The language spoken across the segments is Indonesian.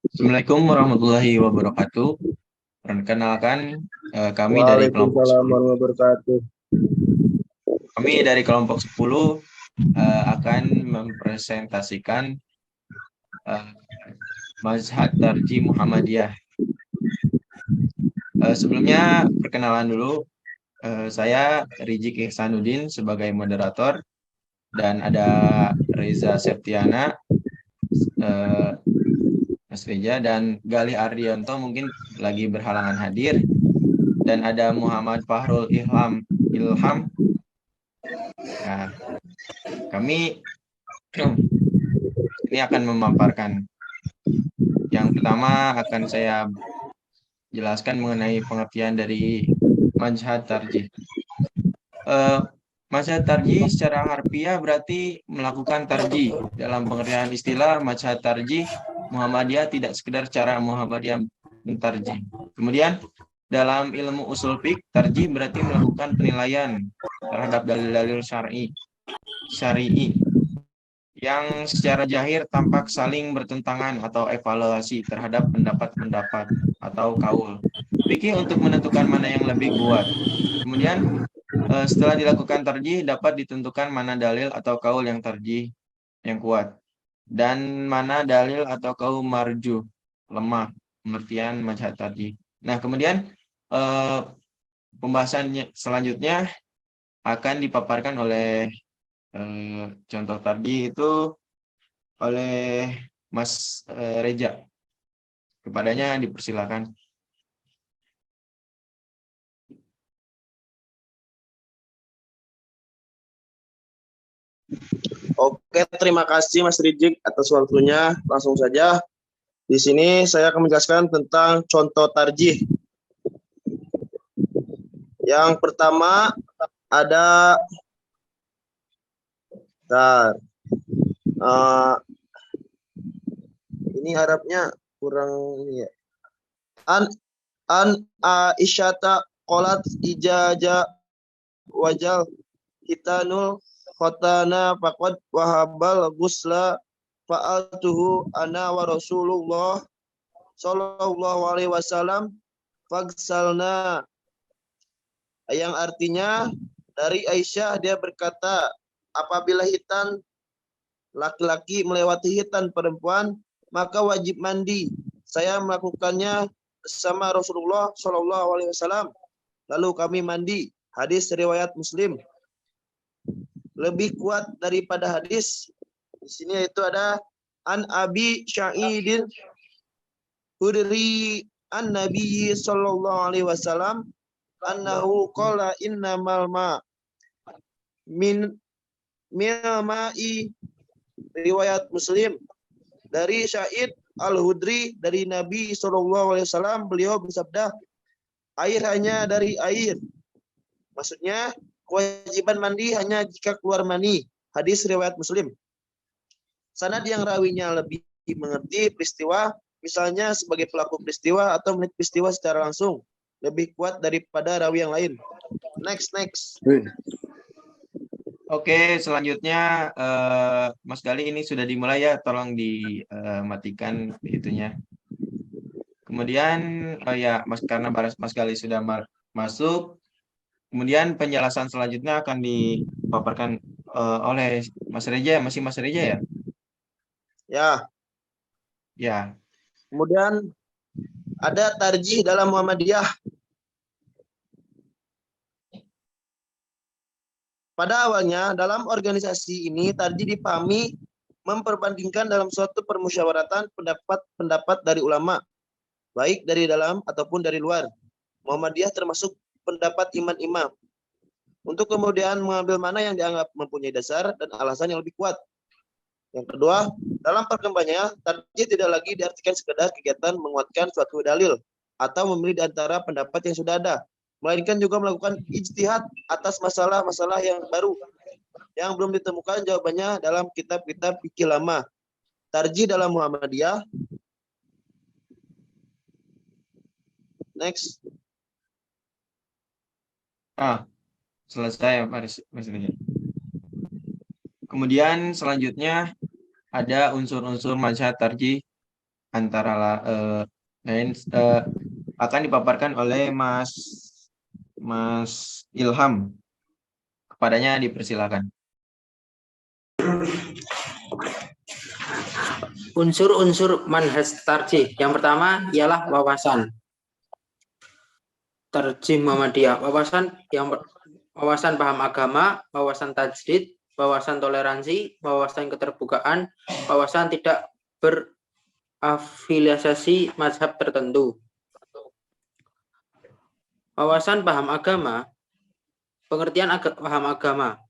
Assalamualaikum warahmatullahi wabarakatuh. Perkenalkan, kami dari kelompok Waalaikumsalam 10. warahmatullahi wabarakatuh. Kami dari kelompok 10 akan mempresentasikan uh, Mazhab Tarjih Muhammadiyah. Sebelumnya perkenalan dulu, saya Rijik Ihsanuddin sebagai moderator dan ada Reza Septiana, Mas Reza, dan Galih Ardianto mungkin lagi berhalangan hadir, dan ada Muhammad Fahrul Ilham. Nah, kami ini akan memaparkan. Yang pertama akan saya jelaskan mengenai pengertian dari Mazhab Tarjih. Mazhab Tarjih secara harfiah berarti melakukan tarjih. Dalam pengertian istilah Mazhab Tarjih, Muhammadiyah tidak sekedar cara Muhammadiyah mentarjih. Kemudian dalam ilmu usul fiqh, tarjih berarti melakukan penilaian terhadap dalil-dalil syar'i yang secara jahir tampak saling bertentangan atau evaluasi terhadap pendapat-pendapat atau kaul. Fikih untuk menentukan mana yang lebih kuat. Kemudian setelah dilakukan tarjih dapat ditentukan mana dalil atau kaul yang tarjih yang kuat dan mana dalil atau kaul marjuh lemah, pengertian mazhab tarjih. Nah, kemudian pembahasannya selanjutnya akan dipaparkan oleh contoh tarjih itu oleh Mas Reja. Kepadanya dipersilakan. Oke, terima kasih Mas Rijik atas waktunya. Langsung saja. Di sini saya akan menjelaskan tentang contoh tarjih. Yang pertama ada ini harapnya kurang ini ya. An Aisyata qalat ijaja wajal hitanul khotana faqad wahabal gusla fa'altuhu ana wa Rasulullah sallallahu alaihi wasallam fagsalna, yang artinya dari Aisyah dia berkata, apabila hitan laki-laki melewati hitan perempuan maka wajib mandi. Saya melakukannya bersama Rasulullah sallallahu alaihi wasallam, lalu kami mandi. Hadis riwayat Muslim. Lebih kuat daripada hadis di sini yaitu ada an Abi Sa'idin Hudri an Nabi sallallahu alaihi wasallam annahu qala innamal ma min ma'i, riwayat Muslim. Dari Sa'id Al-Hudri dari Nabi sallallahu alaihi wasallam, beliau bersabda, air hanya dari air. Maksudnya kewajiban mandi hanya jika keluar mani. Hadis riwayat Muslim. Sanad yang rawinya lebih mengerti peristiwa, misalnya sebagai pelaku peristiwa atau melihat peristiwa secara langsung, lebih kuat daripada rawi yang lain. Next. Oke, selanjutnya Mas Gali ini sudah dimulai ya, tolong dimatikan itunya. Kemudian ya karena Mas Gali sudah masuk, kemudian penjelasan selanjutnya akan dipaparkan oleh Mas Reja. Masih Mas Reja ya? Ya. Ya. Kemudian ada tarjih dalam Muhammadiyah. Pada awalnya dalam organisasi ini tarjih dipahami memperbandingkan dalam suatu permusyawaratan pendapat-pendapat dari ulama, baik dari dalam ataupun dari luar. Muhammadiyah termasuk pendapat imam-imam, untuk kemudian mengambil mana yang dianggap mempunyai dasar dan alasan yang lebih kuat. Yang kedua, dalam perkembangannya, tarjih tidak lagi diartikan sekedar kegiatan menguatkan suatu dalil atau memilih di antara pendapat yang sudah ada, melainkan juga melakukan ijtihad atas masalah-masalah yang baru yang belum ditemukan jawabannya dalam kitab-kitab fikih lama. Tarjih dalam Muhammadiyah. Next. Selesai Mas Reja. Kemudian selanjutnya ada unsur-unsur mazhab tarjih antara lain akan dipaparkan oleh Mas Ilham. Kepadanya dipersilakan. Unsur-unsur manhaj tarjih. Yang pertama ialah wawasan. Tarjih Muhammadiyah. Wawasan paham agama, wawasan tajdid, wawasan toleransi, wawasan keterbukaan, wawasan tidak berafiliasi mazhab tertentu. Wawasan paham agama, pengertian paham agama,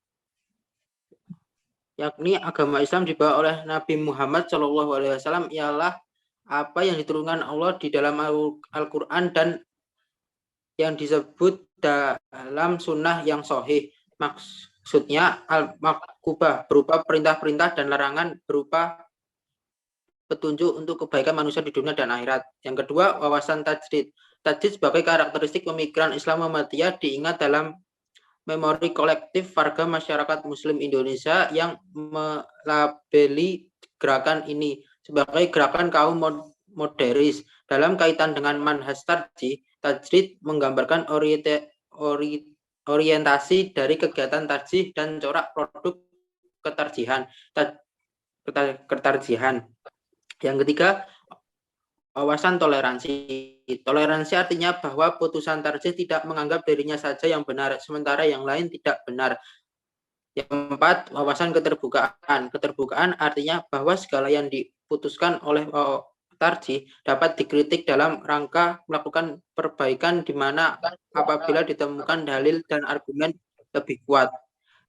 yakni agama Islam dibawa oleh Nabi Muhammad SAW ialah apa yang diturunkan Allah di dalam Al-Quran dan yang disebut dalam sunnah yang sahih. Maksudnya al-makubah berupa perintah-perintah dan larangan berupa petunjuk untuk kebaikan manusia di dunia dan akhirat. Yang kedua, wawasan tajdid. Tajdid sebagai karakteristik pemikiran Islam Muhammadiyah diingat dalam memori kolektif warga masyarakat Muslim Indonesia yang melabeli gerakan ini sebagai gerakan kaum moderis. Dalam kaitan dengan manhaj tarjih, tajdid menggambarkan orientasi dari kegiatan tarjih dan corak produk ketarjihan. Yang ketiga, wawasan toleransi. Toleransi artinya bahwa putusan tarjih tidak menganggap dirinya saja yang benar, sementara yang lain tidak benar. Yang keempat, wawasan keterbukaan. Keterbukaan artinya bahwa segala yang diputuskan oleh tarjih dapat dikritik dalam rangka melakukan perbaikan di mana apabila ditemukan dalil dan argumen lebih kuat.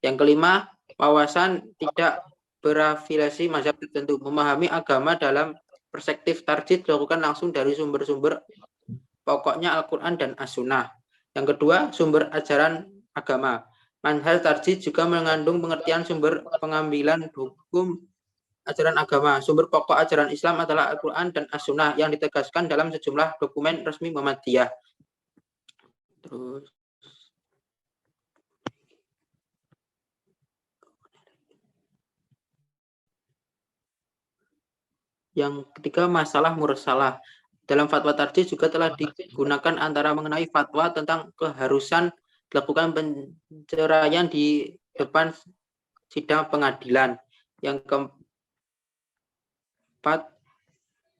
Yang kelima, wawasan tidak berafiliasi mazhab tertentu. Memahami agama dalam perspektif tarjih dilakukan langsung dari sumber-sumber pokoknya Al-Quran dan As-Sunnah. Yang kedua, sumber ajaran agama. Manhaj tarjih juga mengandung pengertian sumber pengambilan hukum ajaran agama. Sumber pokok ajaran Islam adalah Al-Quran dan As-Sunnah yang ditegaskan dalam sejumlah dokumen resmi Muhammadiyah. Terus yang ketiga, masalah mursalah. Dalam fatwa tarjih juga telah digunakan antara mengenai fatwa tentang keharusan dilakukan penceraian di depan sidang pengadilan. Yang keempat,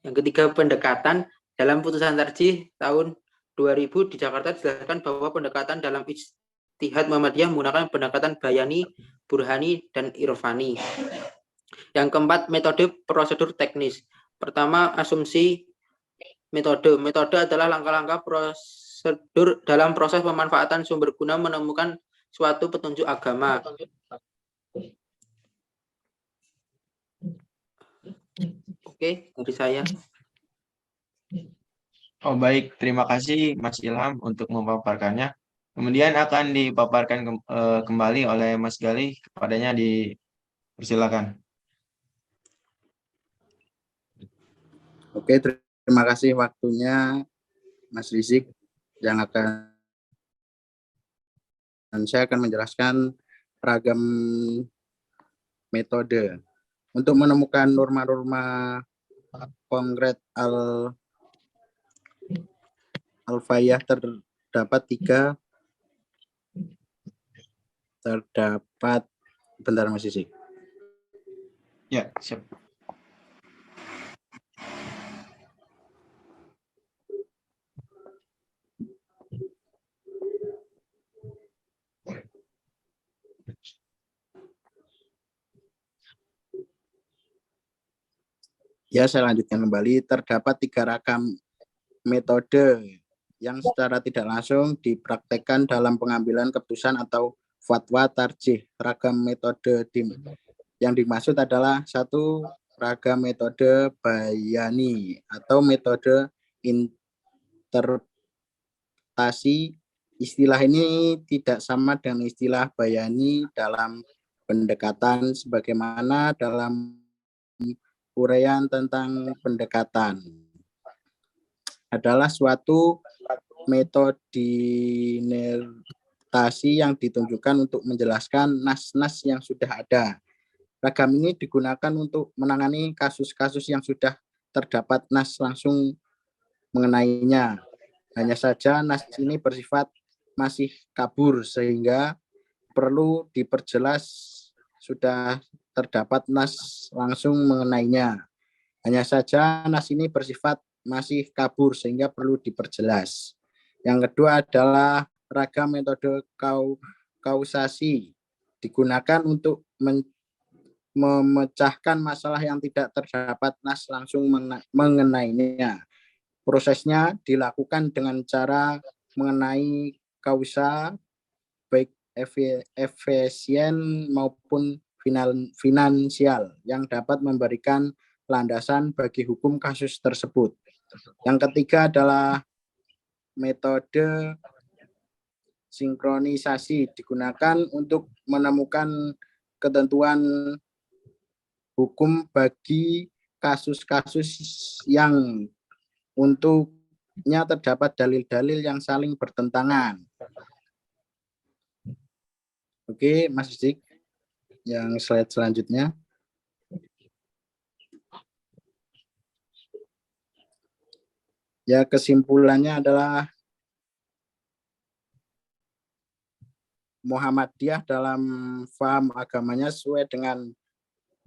yang ketiga, pendekatan. Dalam putusan tarjih tahun 2000 di Jakarta dijelaskan bahwa pendekatan dalam ijtihad Muhammadiyah menggunakan pendekatan bayani, burhani, dan irfani. Yang keempat, metode prosedur teknis. Pertama, asumsi metode. Metode adalah langkah-langkah prosedur dalam proses pemanfaatan sumber guna menemukan suatu petunjuk agama. Oke, dari saya. Oh baik, terima kasih Mas Ilham untuk memaparkannya. Kemudian akan dipaparkan kembali oleh Mas Galih, kepadanya dipersilakan. Oke, terima kasih waktunya Mas Rizik yang saya akan menjelaskan ragam metode untuk menemukan norma-norma konkret al-fayah terdapat bentar Mas Rizik. Ya, siap. Ya, saya lanjutkan kembali. Terdapat 3 ragam metode yang secara tidak langsung dipraktekkan dalam pengambilan keputusan atau fatwa tarjih. Ragam metode yang dimaksud adalah 1. Ragam metode bayani atau metode interpretasi. Istilah ini tidak sama dengan istilah bayani dalam pendekatan sebagaimana dalam uraian tentang pendekatan adalah suatu metodinertasi yang ditunjukkan untuk menjelaskan nas-nas yang sudah ada. Ragam ini digunakan untuk menangani kasus-kasus yang sudah terdapat nas langsung mengenainya. Hanya saja nas ini bersifat masih kabur sehingga perlu diperjelas sudah terdapat nas langsung mengenainya. Hanya saja nas ini bersifat masih kabur sehingga perlu diperjelas. Yang kedua adalah ragam metode kausasi digunakan untuk memecahkan masalah yang tidak terdapat nas langsung mengenainya. Prosesnya dilakukan dengan cara mengenai kausa baik efisien maupun finansial yang dapat memberikan landasan bagi hukum kasus tersebut. Yang ketiga adalah metode sinkronisasi digunakan untuk menemukan ketentuan hukum bagi kasus-kasus yang untuknya terdapat dalil-dalil yang saling bertentangan. Oke, Mas Dik, yang slide selanjutnya. Ya, kesimpulannya adalah Muhammadiyah dalam faham agamanya sesuai dengan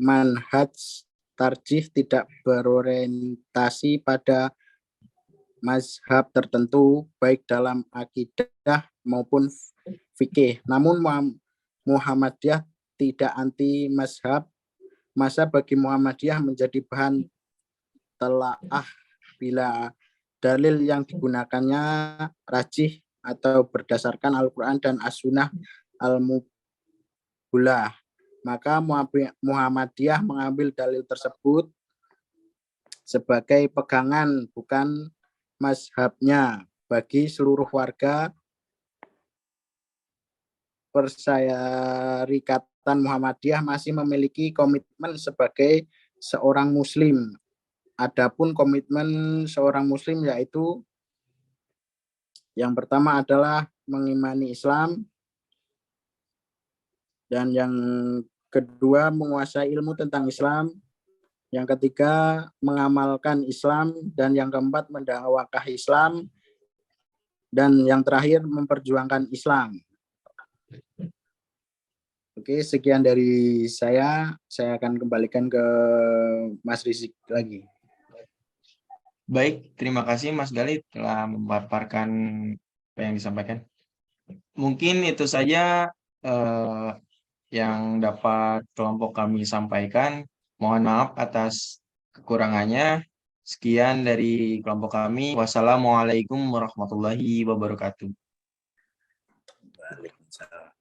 manhaj tarjih tidak berorientasi pada mazhab tertentu baik dalam akidah maupun fikih. Namun Muhammadiyah tidak anti mazhab. Masa bagi Muhammadiyah menjadi bahan telaah bila dalil yang digunakannya rajih atau berdasarkan Al-Quran dan As-Sunnah Al-Mubulah. Maka Muhammadiyah mengambil dalil tersebut sebagai pegangan bukan mazhabnya. Bagi seluruh warga Persyarikatan Muhammadiyah masih memiliki komitmen sebagai seorang muslim. Adapun komitmen seorang muslim yaitu yang pertama adalah mengimani Islam, dan yang kedua menguasai ilmu tentang Islam, yang ketiga mengamalkan Islam, dan yang keempat mendakwahkan Islam, dan yang terakhir memperjuangkan Islam. Oke, sekian dari saya akan kembalikan ke Mas Rizik lagi. Baik, terima kasih Mas Gali telah memaparkan apa yang disampaikan. Mungkin itu saja yang dapat kelompok kami sampaikan. Mohon maaf atas kekurangannya. Sekian dari kelompok kami. Wassalamualaikum warahmatullahi wabarakatuh. Waalaikumsalam.